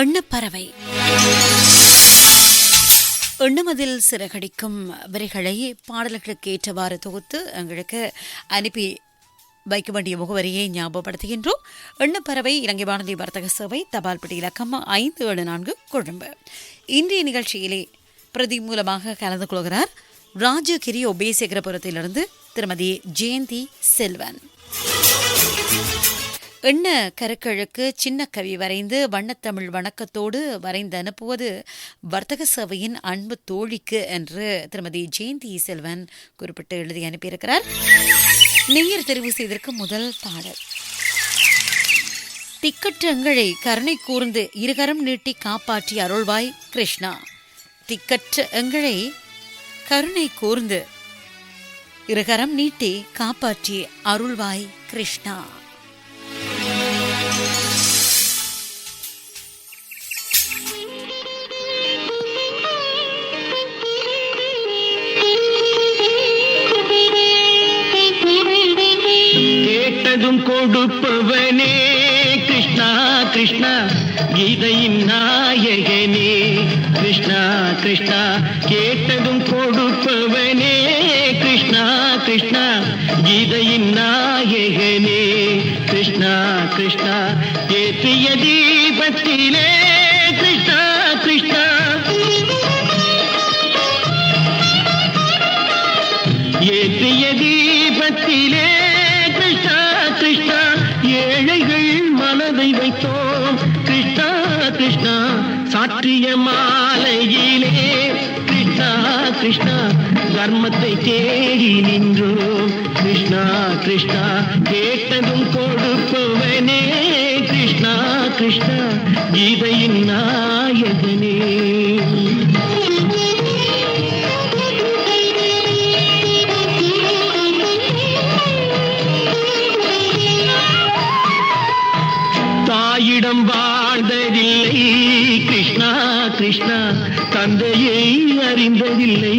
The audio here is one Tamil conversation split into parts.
எண்ணப்பறவை எண்ணமதில் சிறகடிக்கும் வரிகளை பாடல்களுக்கு ஏற்றவாறு தொகுத்து எங்களுக்கு அனுப்பி வைக்க வேண்டிய முகவரியை ஞாபகப்படுத்துகின்றோம். எண்ணப்பறவை இலங்கை வானொலி வர்த்தக சேவை தபால் பெட்டி இலக்கம் 574 கொழும்பு. இன்றைய நிகழ்ச்சியிலே பிரதி மூலமாக கலந்து கொள்கிறார் ராஜகிரி ஒபேசேகரபுரத்திலிருந்து திருமதி ஜெயந்தி செல்வன். எண்ண கருக்களுக்கு சின்ன கவி வரைந்து வண்ணத்தமிழ் வணக்கத்தோடு வரைந்து அனுப்புவது வர்த்தக சேவையின் அன்பு தோழிக்கு என்று திருமதி ஜெயந்தி செல்வன் குறிப்பிட்டு எழுதி அனுப்பியிருக்கிறார். நேயர் தெரிவு செய்திருக்கும் முதல் பாடல் திக்கற்ற எங்களை கருணை கூர்ந்து இருகரம் நீட்டி காப்பாற்றி அருள்வாய் கிருஷ்ணா. திக்கற்ற எங்களை கருணை கூர்ந்து இருகரம் நீட்டி காப்பாற்றி அருள்வாய் கிருஷ்ணா. கேட்டதும் கொடுப்பவனே கிருஷ்ணா கிருஷ்ணா, கீதையின் நாயகனே கிருஷ்ணா கிருஷ்ணா. கேட்டதும் கொடுப்பவனே கிருஷ்ணா கிருஷ்ணா, கீதையின் நாயகனே கிருஷ்ணா கிருஷ்ணா. ஏற்றிய தீபத்திலே கிருஷ்ணா கிருஷ்ணா, ஏற்றிய தீபத்திலே கிருஷ்ணா கிருஷ்ணா. ஏழைகள் மனதை வைத்தோம் கிருஷ்ணா கிருஷ்ணா, சாற்றிய மாலையிலே கிருஷ்ணா கிருஷ்ணா. தர்மத்தை தேடி நின்றோம் கிருஷ்ணா கிருஷ்ணா. கேட்டதும் கொடுப்பவனே கிருஷ்ணா கிருஷ்ணா, கீதையின் நாயகனே. தாயிடம் வாழ்ந்ததில்லை கிருஷ்ணா கிருஷ்ணா, தந்தையை அறிந்ததில்லை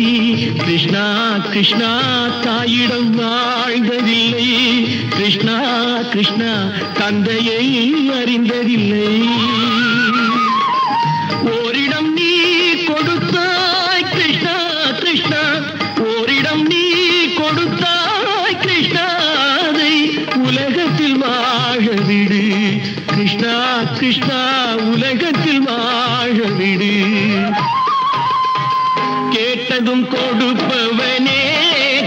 கிருஷ்ணா கிருஷ்ணா. தாயிடம் வாழ்ந்ததில்லை கிருஷ்ணா கிருஷ்ணா, தந்தையை அறிந்ததில்லை. ஓரிடம் நீ கொடுத்தாய் கிருஷ்ணா கிருஷ்ணா, ஓரிடம் நீ கொடுத்தாய் கிருஷ்ணா. அதை உலகத்தில் வாழ விடு கிருஷ்ணா கிருஷ்ணா, உலகத்தில் வாழ விடு. கேட்டதும் கொடுப்பவனே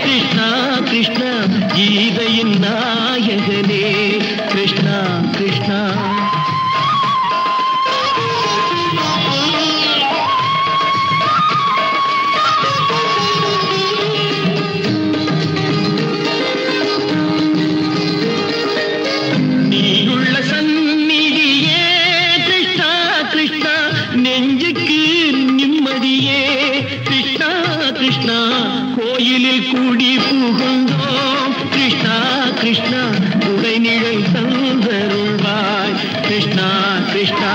கிருஷ்ணா கிருஷ்ணா, கீதையின் நாயகனே கிருஷ்ணா கிருஷ்ணா. நீயுள்ள சந்நிதியே கிருஷ்ணா கிருஷ்ணா, நெஞ்சுக்கு நிம்மதியே கிருஷ்ணா கிருஷ்ணா. கோயிலில் கூடி புகுந்தோம் கிருஷ்ணா கிருஷ்ணா, உடைநிழல் தந்தருள்வாய் கிருஷ்ணா கிருஷ்ணா.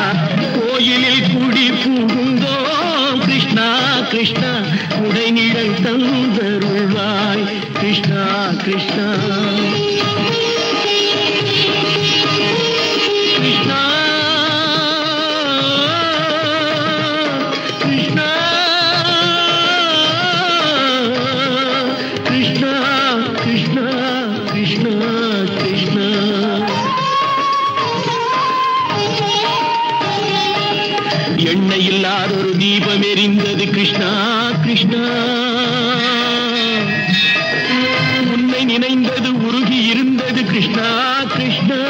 கோயிலில் கூடி புகுந்தோம் கிருஷ்ணா கிருஷ்ணா, உடைநிழல் தந்தருள்வாய் கிருஷ்ணா கிருஷ்ணா. கிருஷ்ணா கிருஷ்ணா கிருஷ்ணா கிருஷ்ணா கிருஷ்ணா கிருஷ்ணா. எண்ணெய் இல்லாத ஒரு தீபம் எரிந்தது கிருஷ்ணா கிருஷ்ணா. உன்னை நினைந்தது உருகி இருந்தது கிருஷ்ணா கிருஷ்ணா.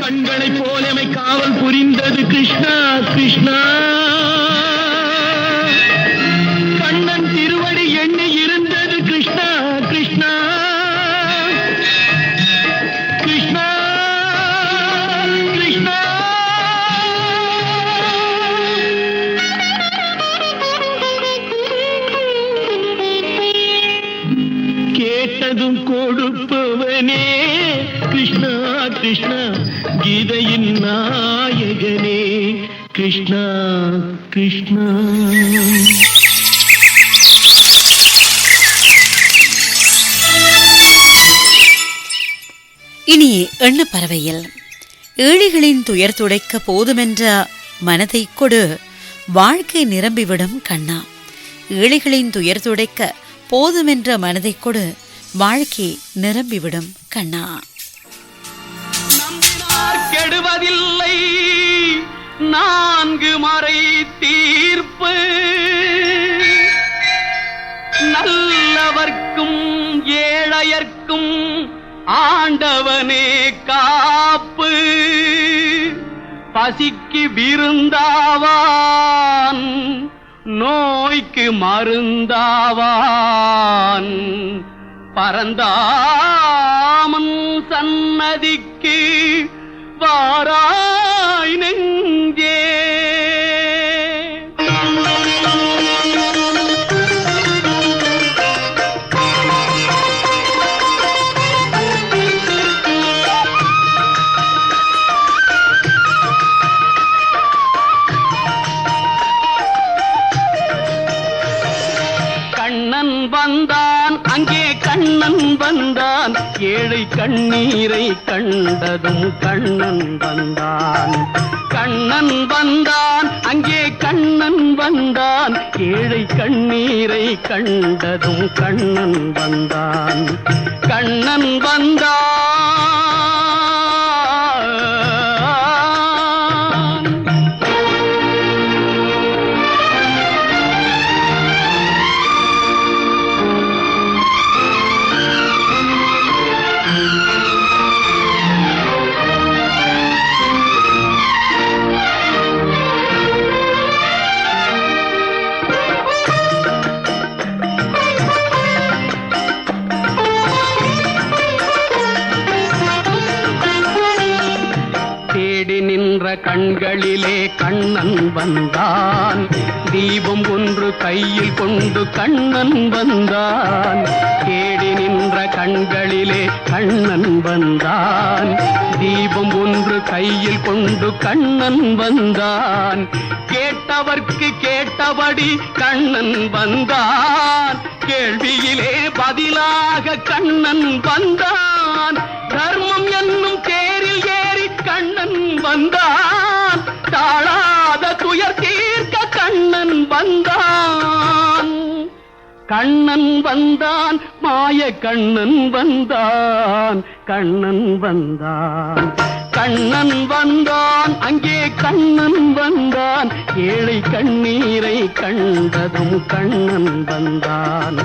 கண்களை போலமை காவல் புரிந்தது கிருஷ்ணா கிருஷ்ணா. கண்ணன் திருவடி எண்ணி இருந்தது கிருஷ்ணா கிருஷ்ணா கிருஷ்ணா கிருஷ்ணா. கேட்டதும் கொடுப்பவனே கிருஷ்ணா கிருஷ்ணா, கீதையின் நாயகனே கிருஷ்ணா கிருஷ்ணா. இனி எண்ணப்பறவையில் ஏழைகளின் துயர் துடைக்க போதுமென்ற மனதை கொடு, வாழ்க்கை நிரம்பிவிடும் கண்ணா. ஏழைகளின் துயர் துடைக்க போதுமென்ற மனதை கொடு, வாழ்க்கை நிரம்பிவிடும் கண்ணா. கெடுவதில்லை நான்கு மறை தீர்ப்பு, நல்லவர்க்கும் ஏழையர்க்கும் ஆண்டவனே காப்பு. பசிக்கு விருந்தாவான், நோய்க்கு மருந்தாவான். பரந்தாமன் சன்னதிக்கு வாராய் நெஞ்சே. கண்ணன் வந்தான், அங்கே கண்ணன் வந்தான், ஏழை கண்ணீரை கண்டதும் கண்ணன் வந்தான். கண்ணன் வந்தான், அங்கே கண்ணன் வந்தான், ஏழை கண்ணீரை கண்டதும் கண்ணன் வந்தான். கண்ணன் வந்தான். கண்களிலே கண்ணன் வந்தான், தீபம் ஒன்று கையில் கொண்டு கண்ணன் வந்தான். கேடி நின்ற கண்களிலே கண்ணன் வந்தான், தீபம் ஒன்று கையில் கொண்டு கண்ணன் வந்தான். கேட்டவர்க்கு கேட்டபடி கண்ணன் வந்தான், கேள்வியிலே பதிலாக கண்ணன் வந்தான். தர்மம் என்னும் தேரில் ஏறி கண்ணன் வந்தான், தாழாத துயர் தீர்க்க கண்ணன் வந்தான். கண்ணன் வந்தான், மாய கண்ணன் வந்தான், கண்ணன் வந்தான். கண்ணன் வந்தான், அங்கே கண்ணன் வந்தான், ஏழை கண்ணீரை கண்டதும் கண்ணன் வந்தான்.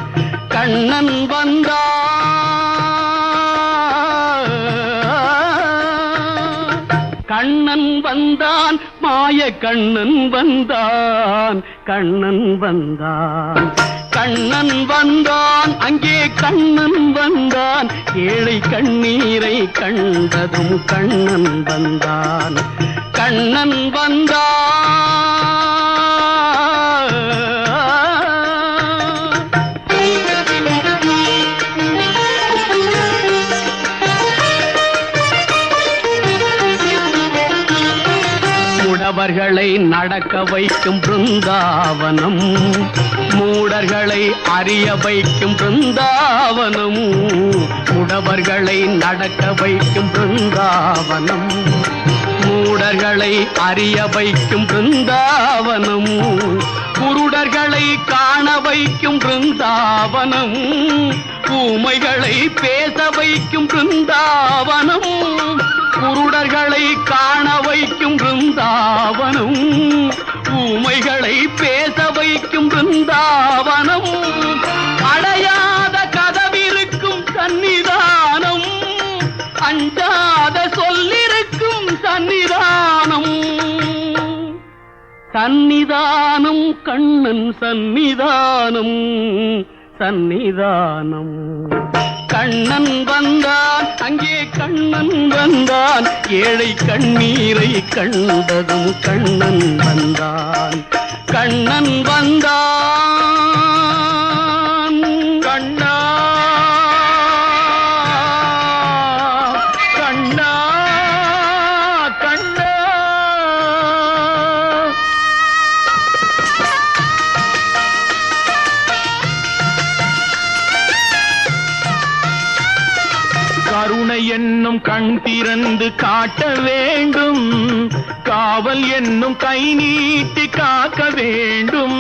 கண்ணன் வந்தான். கண்ணன் வந்தான், மாய கண்ணன் வந்தான், கண்ணன் வந்தான். கண்ணன் வந்தான், அங்கே கண்ணன் வந்தான், ஏழை கண்ணீரை கண்டதும் கண்ணன் வந்தான். கண்ணன் வந்தான். அவர்களை நடக்க வைக்கும் பிருந்தாவனம், மூடர்களை அறிய வைக்கும் பிருந்தாவனம். முடவர்களை நடக்க வைக்கும் பிருந்தாவனம், மூடர்களை அறிய வைக்கும் பிருந்தாவனம். குருடர்களை காண வைக்கும் பிருந்தாவனம், ஊமைகளை பேச வைக்கும் பிருந்தாவனம். குருடர்களை காண வைக்கும் பிருந்தாவனம், ஊமைகளை பேச வைக்கும் பிருந்தாவனம். அடையாத கதவிருக்கும் சன்னிதானம், அஞ்சாத சொல்லிருக்கும் சன்னிதானம். சன்னிதானம் கண்ணன் சன்னிதானம், சன்னிதானம். கண்ணன் வந்தான், அங்கே கண்ணன் வந்தான், ஏழை கண்ணீரை கண்டதும் கண்ணன் வந்தான். கண்ணன் வந்தான். கண்ணா கண்ணா கண்ணா. கருணை என்னும் கண் திறந்து காட்ட வேண்டும், காவல் என்னும் கை நீட்டி காக்க வேண்டும்.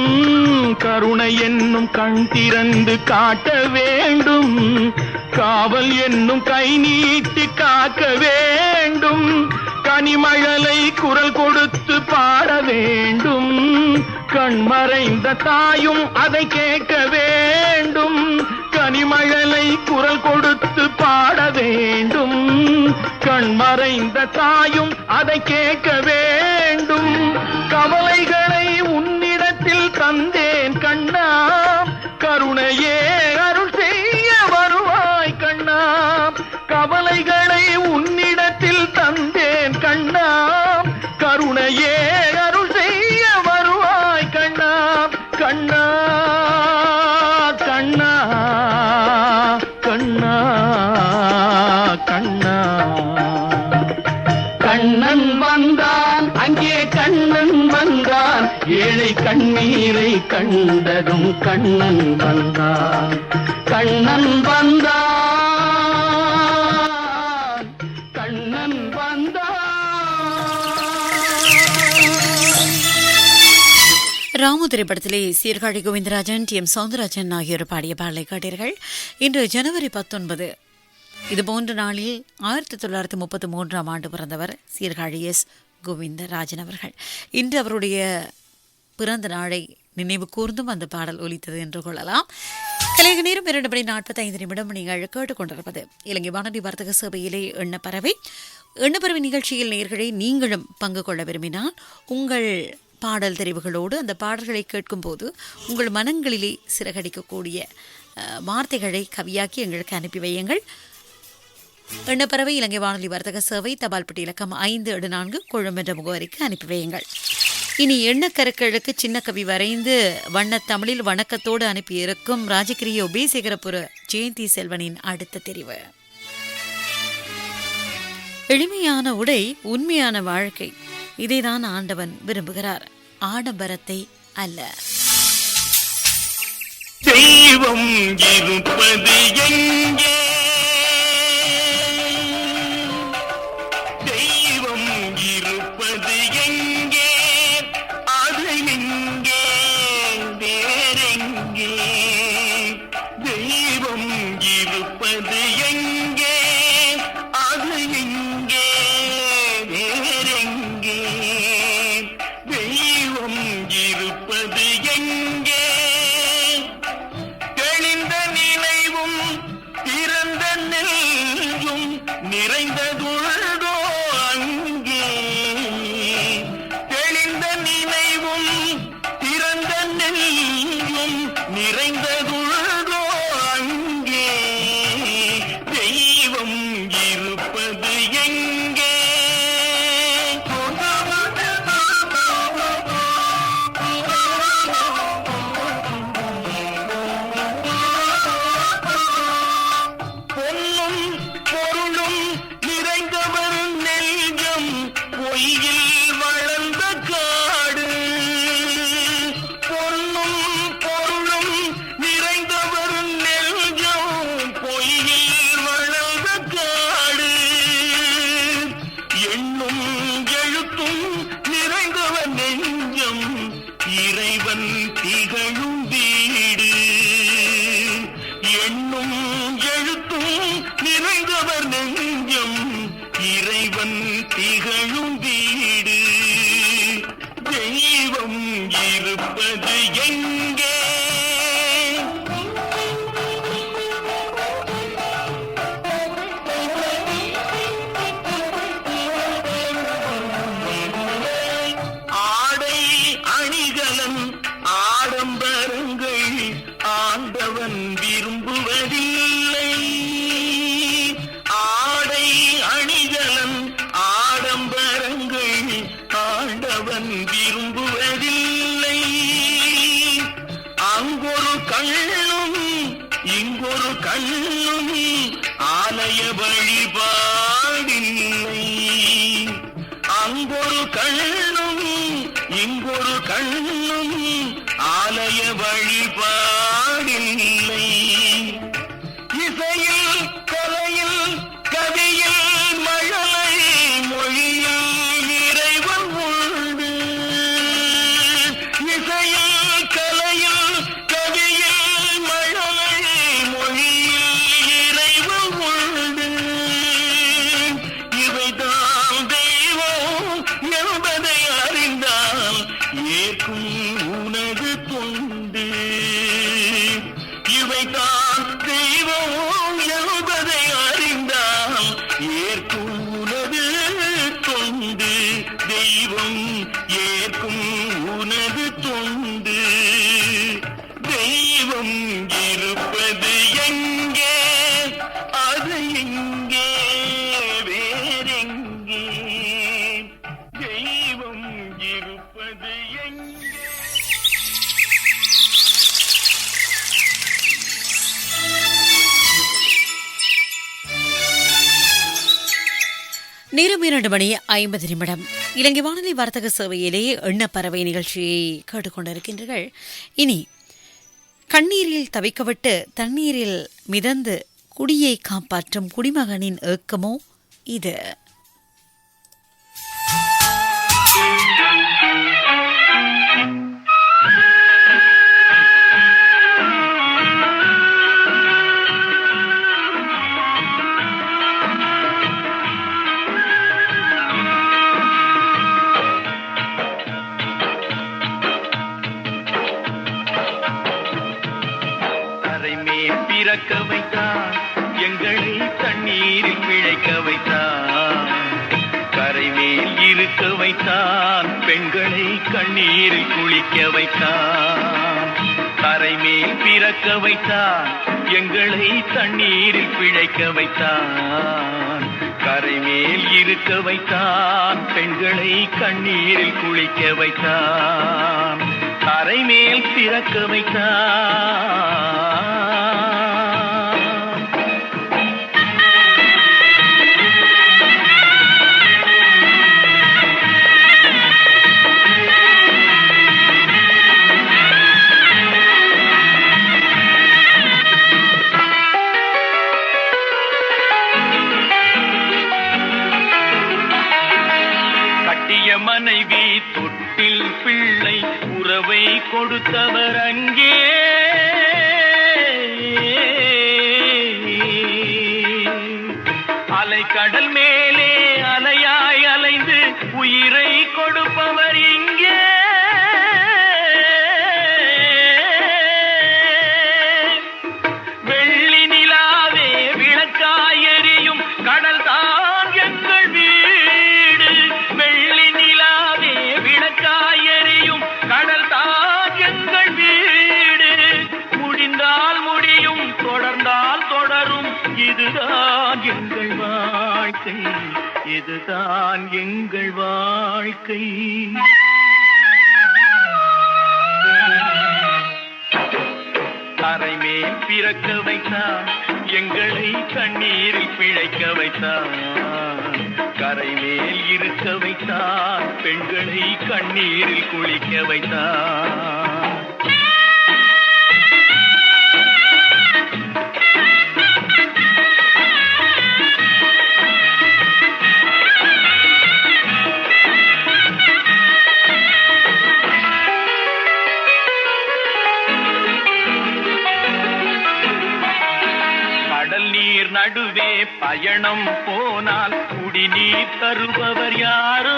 கருணை என்னும் கண் திறந்து காட்ட வேண்டும், காவல் என்னும் கை நீட்டி காக்க வேண்டும். கனிமழலை குரல் கொடுத்து பாட வேண்டும், கண்மறைந்த தாயும் அதை கேட்க வேண்டும். கனிமழலை குரல் கொடுத்து பாட வேண்டும், கண்மறைந்த தாயும் அதை கேட்க வேண்டும். கவலைகளை உன்னிடத்தில் தந்தேன் கண்ணா, கருணையே அருள் செய்ய வருவாய் கண்ணா. கவலைகளை உன்னிடத்தில் தந்தேன் கண்ணா, கருணையே அருள் செய்ய வருவாய் கண்ணா. கண்ணா கண்ணா கண்ணா கண்ணா. கண்ணன் வந்தான் அங்கே கண்ணன் வந்தான், ஏழை கண்ணீரை கண்டதும் கண்ணன் வந்தான். கண்ணன் வந்தான், கண்ணன் வந்தான். ராமு திரைப்படத்திலே சீர்காழி கோவிந்தராஜன், டி எம் சௌந்தரராஜன் ஆகியோர் பாடிய பாடலை கேட்டீர்கள். இன்று ஜனவரி 19 இதுபோன்ற நாளில் 1933ஆம் ஆண்டு பிறந்தவர் சீர்காழி எஸ் கோவிந்தராஜன் அவர்கள். இன்று அவருடைய பிறந்த நாளை நினைவு கூர்ந்தும் அந்த பாடல் ஒலித்தது என்று கொள்ளலாம். கலைக நேரம் 2:45 நீங்கள் கேட்டுக்கொண்டிருப்பது இலங்கை வானொலி வர்த்தக சபையிலே எண்ணப்பறவை நிகழ்ச்சியில் நேயர்களை நீங்களும் பங்கு கொள்ள விரும்பினால் உங்கள் பாடல் தெரிவுகளோடு அந்த பாடல்களை கேட்கும்போது உங்கள் மனங்களிலே சிறகடிக்கக்கூடிய வார்த்தைகளை கவியாக்கி எங்களுக்கு அனுப்பி வையுங்கள். எண்ணப்பறவை இலங்கை வானொலி வர்த்தக சேவை, தபால் பெட்டி இலக்கம் 574 கொழும்பு என்ற முகவரிக்கு அனுப்பி வையுங்கள். இனி எண்ணக்கருக்களுக்கு சின்ன கவி வரைந்து வண்ணத் தமிழில் வணக்கத்தோடு அனுப்பியிருக்கும் ராஜகிரிய உபேசேகரபுர ஜெயந்தி செல்வனின் அடுத்த தெரிவு. எளிமையான உடை, உண்மையான வாழ்க்கை, இதைதான் ஆண்டவன் விரும்புகிறார், ஆடம்பரத்தை அல்ல. தெய்வம் இருப்பது எங்கே, தெய்வம் இருப்பது எங்கே, அது எங்கே வேறெங்கே. தெய்வம் இருப்பது எங்கே, அது எங்கே வேறெங்கே. தெய்வம் இருப்பது எங்கே, தெளிந்த நினைவும் திறந்த நெஞ்சும் நிறைந்ததுள்ளதோ அங்கே. தெளிந்த நினைவும் திறந்த நெஞ்சும் நிறைந்ததுள்ளதோ அங்கே. தெய்வம் இருப்பது எங்கே. பொன்னும் பொருளும் நிறைந்தவர் நெஞ்சம் பொய்யில் வளர்ந்த காடு. பொன்னும் பொருளும் நிறைந்தவர் நெஞ்சம் பொய்யில் வளர்ந்த காடு. எண்ணும் எழுத்தும் நிறைந்தவர் நெஞ்சம் இறைவன் திகழும் வீடு. எண்ணும் எழுத்தும் நிறைந்தவர் நெஞ்சம் இறைவன் திகழும் வீடு. தெய்வம் இருப்பது எங்கே. ஆடை அணிகலன் ஆடம்பரங்கள் ஆண்டவன் விரும்புவதில்லை. ஆடை அணிகலன் ஆடம்பரங்கள் ஆண்டவன் விரும்புவதில்லை. அங்கொரு கண்ணும் இங்கொரு கண்ணும் ஆலய வழிபாடில்லை. அங்கொரு கண்ணும் இங்கொரு கண்ணும் ஆலய வழிபாடில்லை. இசையில் கலையில் நேரம் 2:50 இலங்கை வானொலி வர்த்தக சேவையிலே எண்ணப்பறவை நிகழ்ச்சியை கேட்டுக்கொண்டிருக்கின்றீர்கள். இனி கண்ணீரில் தவிக்கவிட்டு தண்ணீரில் மிதந்து குடியை காப்பாற்றும் குடிமகனின் ஏக்கமோ இது. பிறக்க வைத்தான் எங்களை தண்ணீரில் பிழைக்க வைத்தான், கரைமேல் இருக்க வைத்தான் பெண்களை கண்ணீரில் குளிக்க வைத்தான். கரைமேல் பிறக்க வைத்தான் எங்களை தண்ணீரில் பிழைக்க வைத்தான், கரைமேல் இருக்க வைத்தான் பெண்களை கண்ணீரில் குளிக்க வைத்தான். கரைமேல் பிறக்க வைத்தான். மனைவி தொட்டில் பிள்ளை உறவை கொடுத்தவர் அங்கே, அலைக்கடல் மேலே அலையாய் அலைந்து உயிரை கொடுப்பவர் இங்கே. வெள்ளி நிலாவே விளக்காய் எரியும் கடல் தான் எங்கள் வீடு, வெள்ளி நிலாவே விளக்காய் எரியும் கடல் தான் எங்கள் வீடு. முடிந்தால் முடியும் தொடர்ந்தால் தொடரும் இதுதான் எங்கள் வாழ்க்கை, இதுதான் எங்கள் வாழ்க்கை. கரைமேல் பிறக்க வைத்தான் எங்களை தண்ணீரில் பிழைக்க வைத்தான், கரைமேல் இருக்க வைத்தான் பெண்களை கண்ணீரில் குளிக்க வைத்தான். நடுவே பயணம் போனால் குடிநீர் தருபவர் யாரோ,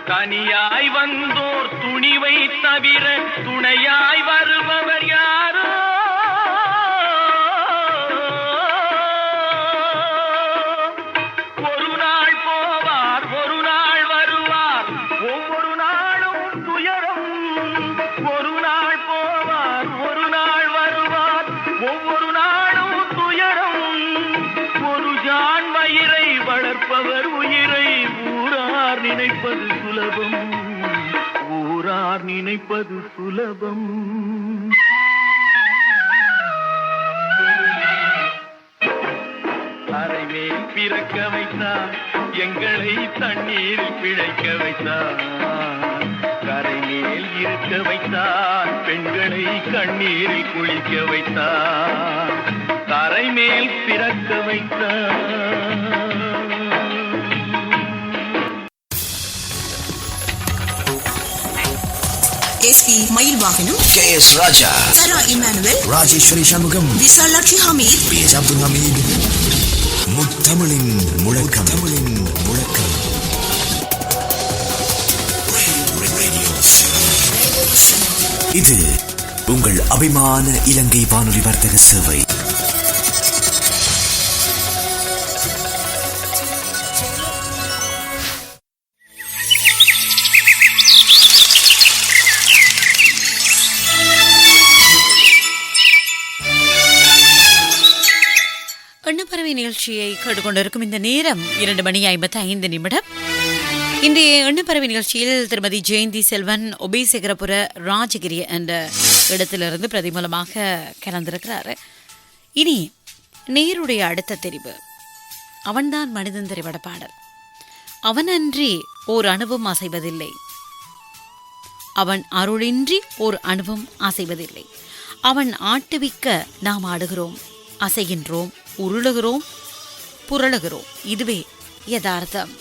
தனியாய் வந்தோர் துணிவை தவிர துணையாய் வருபவர் யாரோ. ஒரு நாள் போவார் ஒரு நாள் வருவார், ஒவ்வொரு நாளும் துயரம். ஒரு நாள் போவார் ஒரு நாள் வருவார், ஒவ்வொரு நாளும் துயரம். ஒரு ஜான் வயிறை வளர்ப்பவர் உயிரை ஊரார் நினைப்பது சுலபம், ஊரார் நினைப்பது சுலபம். கரைமேல் பிறக்க வைத்தான் எங்களை தண்ணீரில் பிழைக்க வைத்தான், கரைமேல் இருக்க வைத்தான் பெண்களை கண்ணீரில் குளிக்க வைத்தான், கரைமேல் பிறக்க வைத்தான். எஸ்பி மயில் வாகனம், KS ராஜா, சரா இமானுவேல், ராஜேஸ்வரி சண்முகம், விசாலாட்சி ஹமீத், PH அப்துல் ஹமீத். முத்தமிழின் முழக்கம், தமிழின் முழக்கம். இது உங்கள் அபிமான இலங்கை வானொலி வர்த்தக சேவை. எண்ணப்பறவை நிகழ்ச்சியை கேட்டுக்கொண்டிருக்கும் இந்த நேரம் 2:55. இன்றைய எண்ணப்பறவை நிகழ்ச்சியில் திருமதி ஜெயந்தி செல்வன் ஒபேசேகரபுர ராஜகிரி என்ற இடத்திலிருந்து பிரதிமூலமாக கலந்திருக்கிறார். இனி நேருடைய அடுத்த தெரிவு அவன்தான் மனிதன் திரைப்பட பாடல். அவனன்றி ஓர் அணுவும் அசைவதில்லை, அவன் அருளின்றி ஓர் அணுவும் அசைவதில்லை. அவன் ஆட்டுவிக்க நாம் ஆடுகிறோம், அசைகின்றோம், உருளுகிறோம், புரளுகிறோம். இதுவே யதார்த்தம்.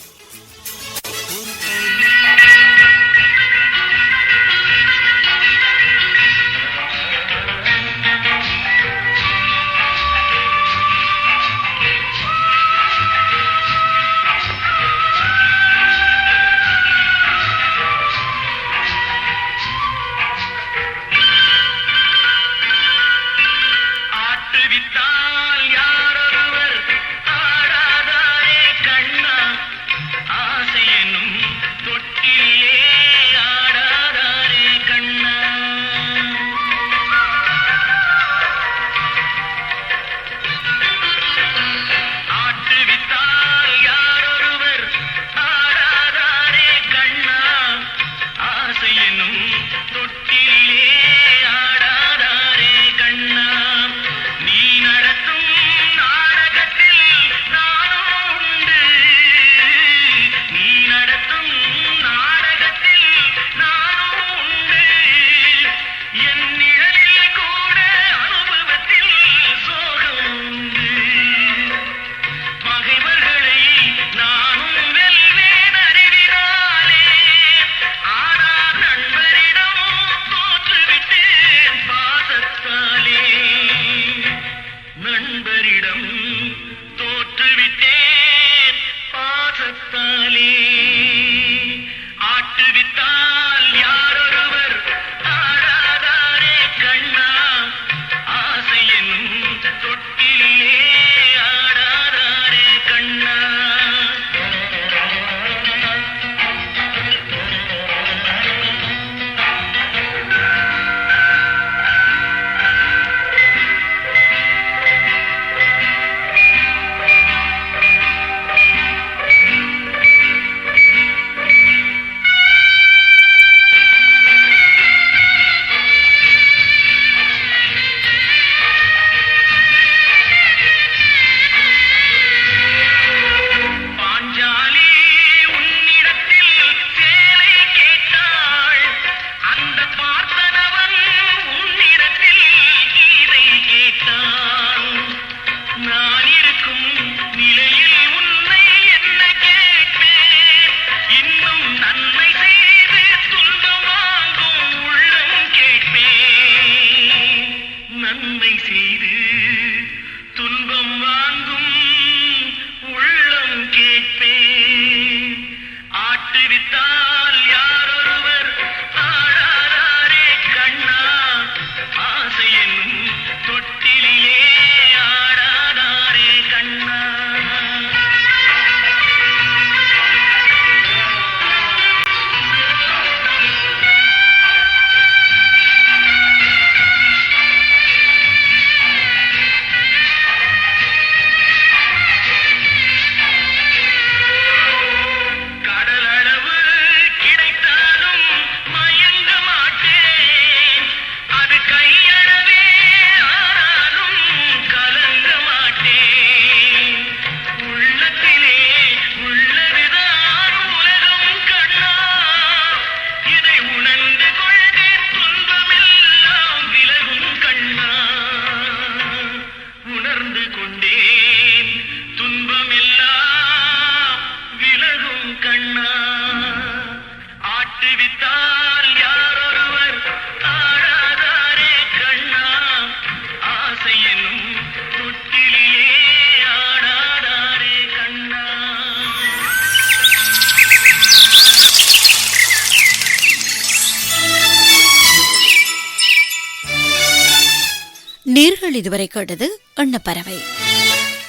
நேர்கள் இதுவரை கேட்டது எண்ணப்பறவை.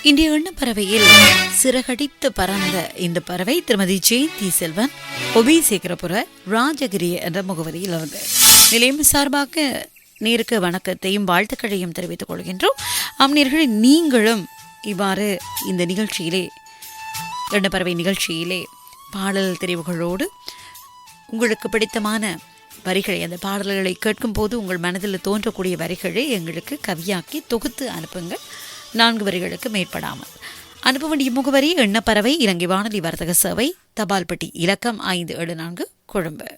இன்றைய எண்ணப்பறவையில் சிறகடித்து பறந்த இந்த பறவை திருமதி ஜெயந்தி செல்வன், ஒபிசேகரபுர ராஜகிரி என்ற முகவரியில் இருந்து நிலையம் சார்பாக நேருக்கு வணக்கத்தையும் வாழ்த்துக்களையும் தெரிவித்துக் கொள்கின்றோம். நேயர்களே, நீங்களும் இவ்வாறு இந்த நிகழ்ச்சியிலே எண்ணப்பறவை நிகழ்ச்சியிலே பாடல் தெரிவுகளோடு உங்களுக்கு பிடித்தமான வரிகளை அந்த பாடல்களை கேட்கும்போது உங்கள் மனதில் தோன்றக்கூடிய வரிகளை எங்களுக்கு கவியாக்கி தொகுத்து அனுப்புங்கள். 4 வரிகளுக்கு மேற்படாமல். அனுப்ப வேண்டிய முகவரி எண்ணப்பறவை இலங்கை வானொலி வர்த்தக சேவை, தபால் பெட்டி இலக்கம் 574 கொழும்பு.